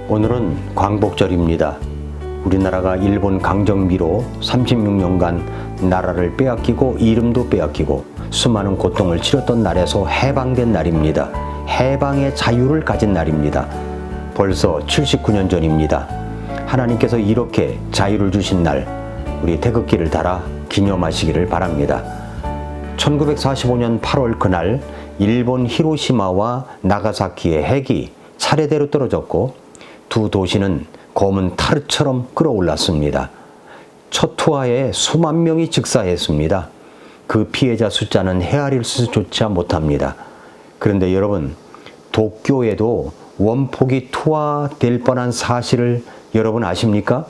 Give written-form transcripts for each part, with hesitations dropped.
오늘은 광복절입니다. 우리나라가 일본 강점기로 36년간 나라를 빼앗기고 이름도 빼앗기고 수많은 고통을 치렀던 날에서 해방된 날입니다. 해방의 자유를 가진 날입니다. 벌써 79년 전입니다. 하나님께서 이렇게 자유를 주신 날, 우리 태극기를 달아 기념하시기를 바랍니다. 1945년 8월 그날 일본 히로시마와 나가사키의 핵이 차례대로 떨어졌고 두 도시는 검은 타르처럼 끌어올랐습니다. 첫 투하에 수만 명이 즉사했습니다. 그 피해자 숫자는 헤아릴 수조차 못합니다. 그런데 여러분, 도쿄에도 원폭이 투하될 뻔한 사실을 여러분 아십니까?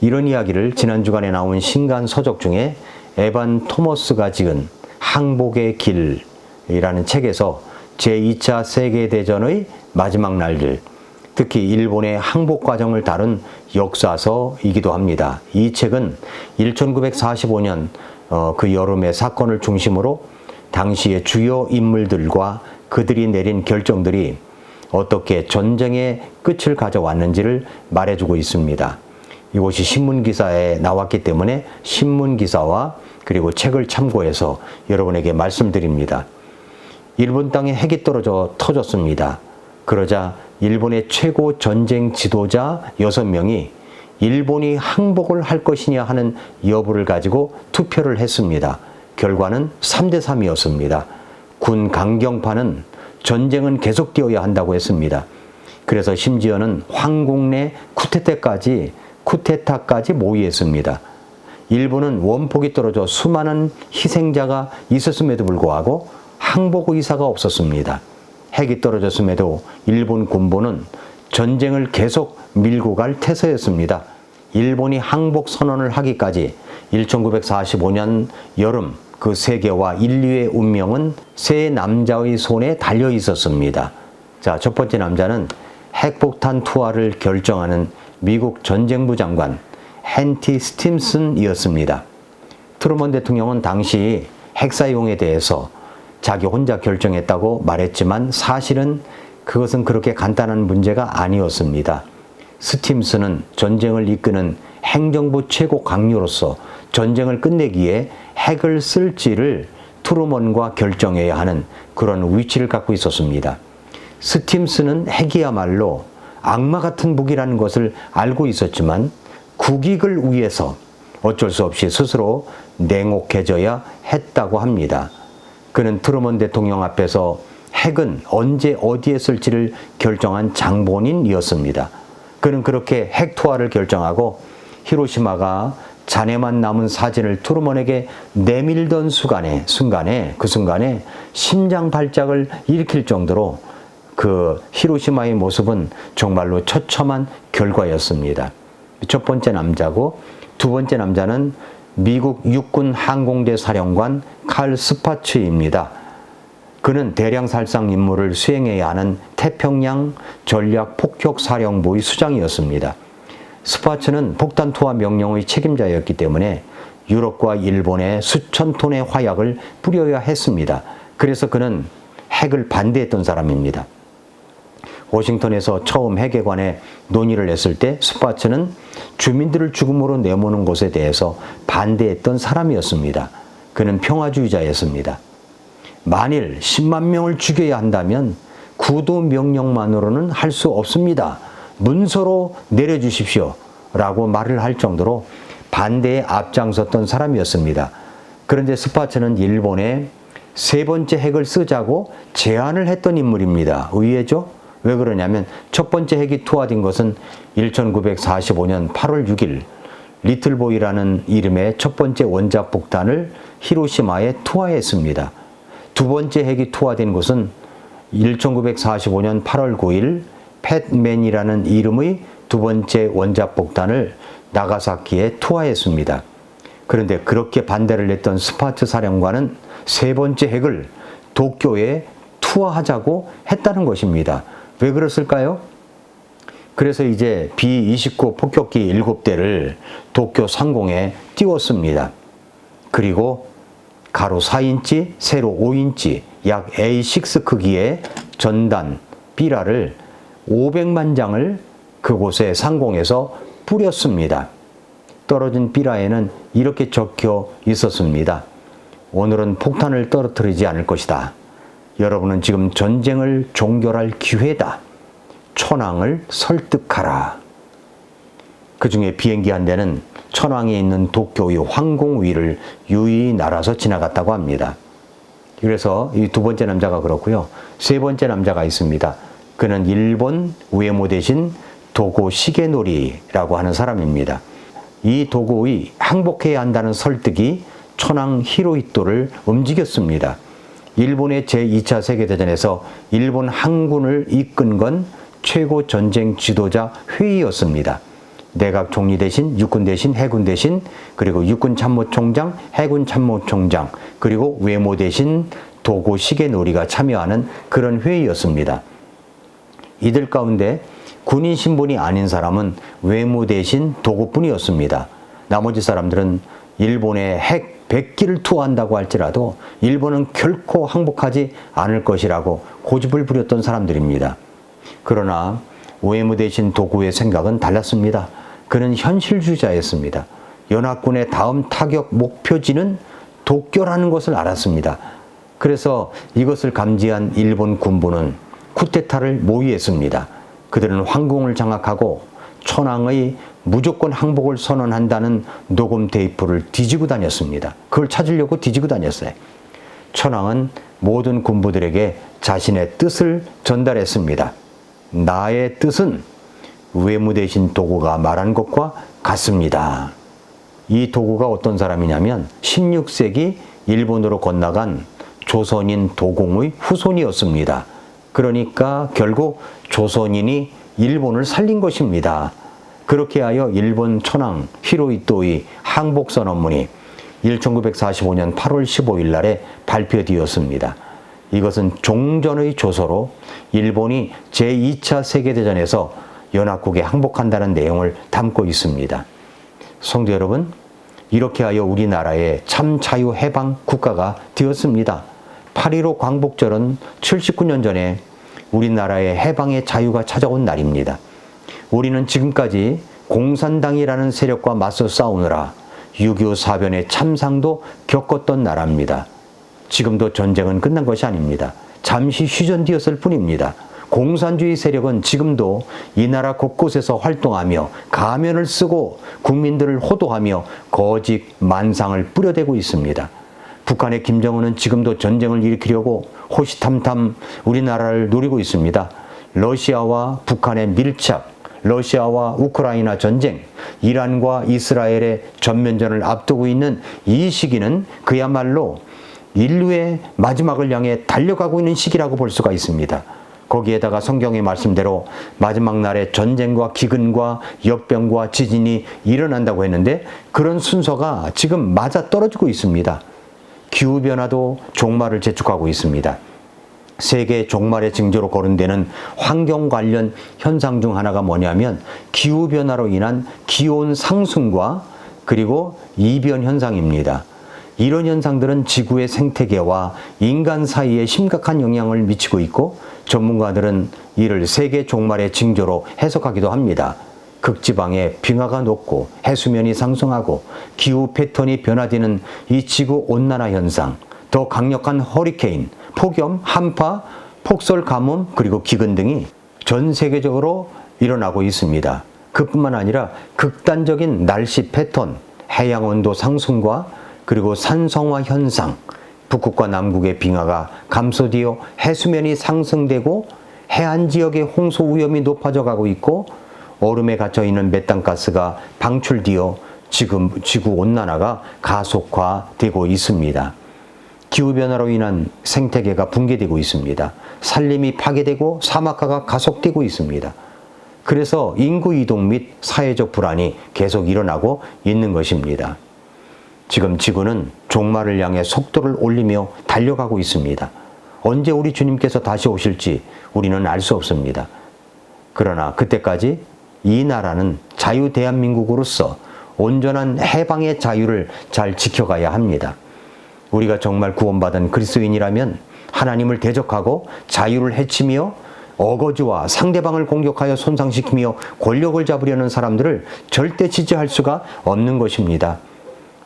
이런 이야기를 지난 주간에 나온 신간 서적 중에 에반 토머스가 지은 항복의 길이라는 책에서 제2차 세계대전의 마지막 날들, 특히 일본의 항복 과정을 다룬 역사서이기도 합니다. 이 책은 1945년 그 여름의 사건을 중심으로 당시의 주요 인물들과 그들이 내린 결정들이 어떻게 전쟁의 끝을 가져왔는지를 말해주고 있습니다. 이것이 신문기사에 나왔기 때문에 신문기사와 그리고 책을 참고해서 여러분에게 말씀드립니다. 일본 땅에 핵이 떨어져 터졌습니다. 그러자 일본의 최고 전쟁 지도자 6명이 일본이 항복을 할 것이냐 하는 여부를 가지고 투표를 했습니다. 결과는 3대3이었습니다. 군 강경파는 전쟁은 계속되어야 한다고 했습니다. 그래서 심지어는 황궁 내 쿠데타까지 모의했습니다. 일본은 원폭이 떨어져 수많은 희생자가 있었음에도 불구하고 항복 의사가 없었습니다. 핵이 떨어졌음에도 일본 군부는 전쟁을 계속 밀고 갈 태세였습니다. 일본이 항복 선언을 하기까지 1945년 여름 그 세계와 인류의 운명은 세 남자의 손에 달려 있었습니다. 자, 첫 번째 남자는 핵폭탄 투하를 결정하는 미국 전쟁부 장관 헨티 스팀슨이었습니다. 트루먼 대통령은 당시 핵 사용에 대해서 자기 혼자 결정했다고 말했지만 사실은 그것은 그렇게 간단한 문제가 아니었습니다. 스팀슨은 전쟁을 이끄는 행정부 최고 강요로서 전쟁을 끝내기에 핵을 쓸지를 트루먼과 결정해야 하는 그런 위치를 갖고 있었습니다. 스팀슨은 핵이야말로 악마 같은 무기라는 것을 알고 있었지만 국익을 위해서 어쩔 수 없이 스스로 냉혹해져야 했다고 합니다. 그는 트루먼 대통령 앞에서 핵은 언제 어디에 쓸지를 결정한 장본인이었습니다. 그는 그렇게 핵 투하를 결정하고 히로시마가 잔해만 남은 사진을 트루먼에게 내밀던 순간에 심장 발작을 일으킬 정도로 그 히로시마의 모습은 정말로 처참한 결과였습니다. 첫 번째 남자고, 두 번째 남자는 미국 육군 항공대 사령관 칼 스파츠입니다. 그는 대량 살상 임무를 수행해야 하는 태평양 전략폭격사령부의 수장이었습니다. 스파츠는 폭탄 투하 명령의 책임자였기 때문에 유럽과 일본에 수천 톤의 화약을 뿌려야 했습니다. 그래서 그는 핵을 반대했던 사람입니다. 워싱턴에서 처음 핵에 관해 논의를 했을 때 스파츠는 주민들을 죽음으로 내모는 것에 대해서 반대했던 사람이었습니다. 그는 평화주의자였습니다. 만일 10만 명을 죽여야 한다면 구도 명령만으로는 할 수 없습니다. 문서로 내려주십시오. 라고 말을 할 정도로 반대에 앞장섰던 사람이었습니다. 그런데 스파츠는 일본에 세 번째 핵을 쓰자고 제안을 했던 인물입니다. 의외죠? 왜 그러냐면 첫 번째 핵이 투하된 것은 1945년 8월 6일 리틀보이라는 이름의 첫 번째 원자 폭탄을 히로시마에 투하했습니다. 두 번째 핵이 투하된 것은 1945년 8월 9일 팻맨이라는 이름의 두 번째 원자 폭탄을 나가사키에 투하했습니다. 그런데 그렇게 반대를 했던 스파츠 사령관은 세 번째 핵을 도쿄에 투하하자고 했다는 것입니다. 왜 그랬을까요? 그래서 이제 B-29 폭격기 7대를 도쿄 상공에 띄웠습니다. 그리고 가로 4인치, 세로 5인치, 약 A6 크기의 전단, 삐라를 500만 장을 그곳의 상공에서 뿌렸습니다. 떨어진 삐라에는 이렇게 적혀 있었습니다. 오늘은 폭탄을 떨어뜨리지 않을 것이다. 여러분은 지금 전쟁을 종결할 기회다. 천황을 설득하라. 그 중에 비행기 한 대는 천황에 있는 도쿄의 황궁 위를 유유히 날아서 지나갔다고 합니다. 그래서 이 두 번째 남자가 그렇고요. 세 번째 남자가 있습니다. 그는 일본 우에모 대신 도고 시게노리라고 하는 사람입니다. 이 도고의 항복해야 한다는 설득이 천황 히로히토를 움직였습니다. 일본의 제2차 세계대전에서 일본 항군을 이끈 건 최고 전쟁 지도자 회의였습니다. 내각 총리 대신 육군 대신 해군 대신 그리고 육군 참모총장, 해군 참모총장 그리고 외모 대신 도고 시게노리가 참여하는 그런 회의였습니다. 이들 가운데 군인 신분이 아닌 사람은 외모 대신 도고뿐이었습니다. 나머지 사람들은 일본의 핵 100기를 투하한다고 할지라도 일본은 결코 항복하지 않을 것이라고 고집을 부렸던 사람들입니다. 그러나 외모 대신 도고의 생각은 달랐습니다. 그는 현실주의자였습니다. 연합군의 다음 타격 목표지는 도쿄라는 것을 알았습니다. 그래서 이것을 감지한 일본 군부는 쿠데타를 모의했습니다. 그들은 황궁을 장악하고 천황의 무조건 항복을 선언한다는 녹음 테이프를 뒤지고 다녔습니다. 그걸 찾으려고 뒤지고 다녔어요. 천황은 모든 군부들에게 자신의 뜻을 전달했습니다. 나의 뜻은 외무 대신 도고가 말한 것과 같습니다. 이 도고가 어떤 사람이냐면 16세기 일본으로 건너간 조선인 도공의 후손이었습니다. 그러니까 결국 조선인이 일본을 살린 것입니다. 그렇게 하여 일본 천황 히로히토의 항복선언문이 1945년 8월 15일 날에 발표되었습니다. 이것은 종전의 조서로 일본이 제2차 세계대전에서 연합국에 항복한다는 내용을 담고 있습니다. 성도 여러분, 이렇게 하여 우리나라의 참 자유해방 국가가 되었습니다. 8.15 광복절은 79년 전에 우리나라의 해방의 자유가 찾아온 날입니다. 우리는 지금까지 공산당이라는 세력과 맞서 싸우느라 6.25 사변의 참상도 겪었던 나라입니다. 지금도 전쟁은 끝난 것이 아닙니다. 잠시 휴전되었을 뿐입니다. 공산주의 세력은 지금도 이 나라 곳곳에서 활동하며 가면을 쓰고 국민들을 호도하며 거짓 만상을 뿌려대고 있습니다. 북한의 김정은은 지금도 전쟁을 일으키려고 호시탐탐 우리나라를 노리고 있습니다. 러시아와 북한의 밀착, 러시아와 우크라이나 전쟁, 이란과 이스라엘의 전면전을 앞두고 있는 이 시기는 그야말로 인류의 마지막을 향해 달려가고 있는 시기라고 볼 수가 있습니다. 거기에다가 성경의 말씀대로 마지막 날에 전쟁과 기근과 역병과 지진이 일어난다고 했는데 그런 순서가 지금 맞아떨어지고 있습니다. 기후변화도 종말을 재촉하고 있습니다. 세계 종말의 징조로 거론되는 환경 관련 현상 중 하나가 뭐냐면 기후변화로 인한 기온 상승과 그리고 이변 현상입니다. 이런 현상들은 지구의 생태계와 인간 사이에 심각한 영향을 미치고 있고 전문가들은 이를 세계 종말의 징조로 해석하기도 합니다. 극지방에 빙하가 녹고 해수면이 상승하고 기후 패턴이 변화되는 이 지구 온난화 현상, 더 강력한 허리케인, 폭염, 한파, 폭설 가뭄 그리고 기근 등이 전 세계적으로 일어나고 있습니다. 그뿐만 아니라 극단적인 날씨 패턴, 해양 온도 상승과 그리고 산성화 현상, 북극과 남극의 빙하가 감소되어 해수면이 상승되고 해안 지역의 홍수 위험이 높아져 가고 있고 얼음에 갇혀있는 메탄가스가 방출되어 지금 지구 온난화가 가속화되고 있습니다. 기후변화로 인한 생태계가 붕괴되고 있습니다. 산림이 파괴되고 사막화가 가속되고 있습니다. 그래서 인구 이동 및 사회적 불안이 계속 일어나고 있는 것입니다. 지금 지구는 종말을 향해 속도를 올리며 달려가고 있습니다. 언제 우리 주님께서 다시 오실지 우리는 알 수 없습니다. 그러나 그때까지 이 나라는 자유 대한민국으로서 온전한 해방의 자유를 잘 지켜가야 합니다. 우리가 정말 구원받은 그리스도인이라면 하나님을 대적하고 자유를 해치며 어거지와 상대방을 공격하여 손상시키며 권력을 잡으려는 사람들을 절대 지지할 수가 없는 것입니다.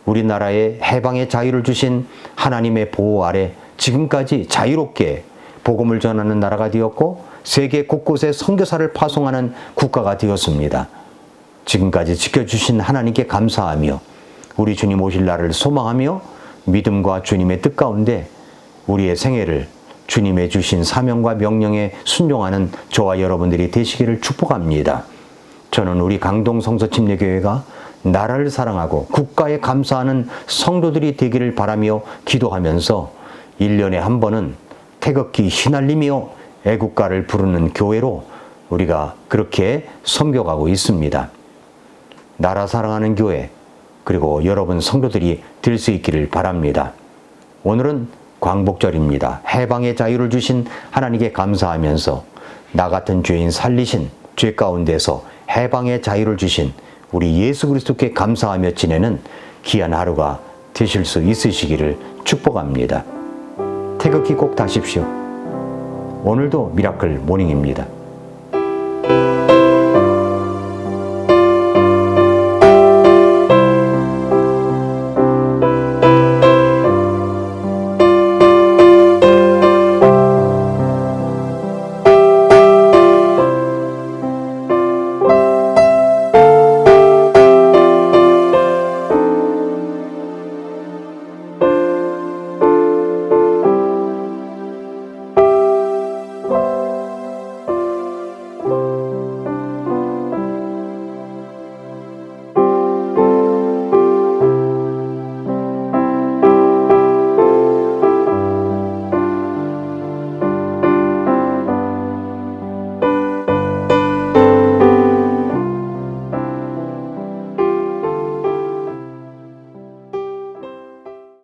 우리나라에 해방의 자유를 주신 하나님의 보호 아래 지금까지 자유롭게 복음을 전하는 나라가 되었고 세계 곳곳에 선교사를 파송하는 국가가 되었습니다. 지금까지 지켜주신 하나님께 감사하며 우리 주님 오실 날을 소망하며 믿음과 주님의 뜻 가운데 우리의 생애를 주님의 주신 사명과 명령에 순종하는 저와 여러분들이 되시기를 축복합니다. 저는 우리 강동 성서침례교회가 나라를 사랑하고 국가에 감사하는 성도들이 되기를 바라며 기도하면서 1년에 한 번은 태극기 휘날리며 애국가를 부르는 교회로 우리가 그렇게 섬겨가고 있습니다. 나라 사랑하는 교회, 그리고 여러분 성도들이 될 수 있기를 바랍니다. 오늘은 광복절입니다. 해방의 자유를 주신 하나님께 감사하면서 나 같은 죄인 살리신 죄 가운데서 해방의 자유를 주신 우리 예수 그리스도께 감사하며 지내는 귀한 하루가 되실 수 있으시기를 축복합니다. 태극기 꼭 다십시오. 오늘도 미라클 모닝입니다.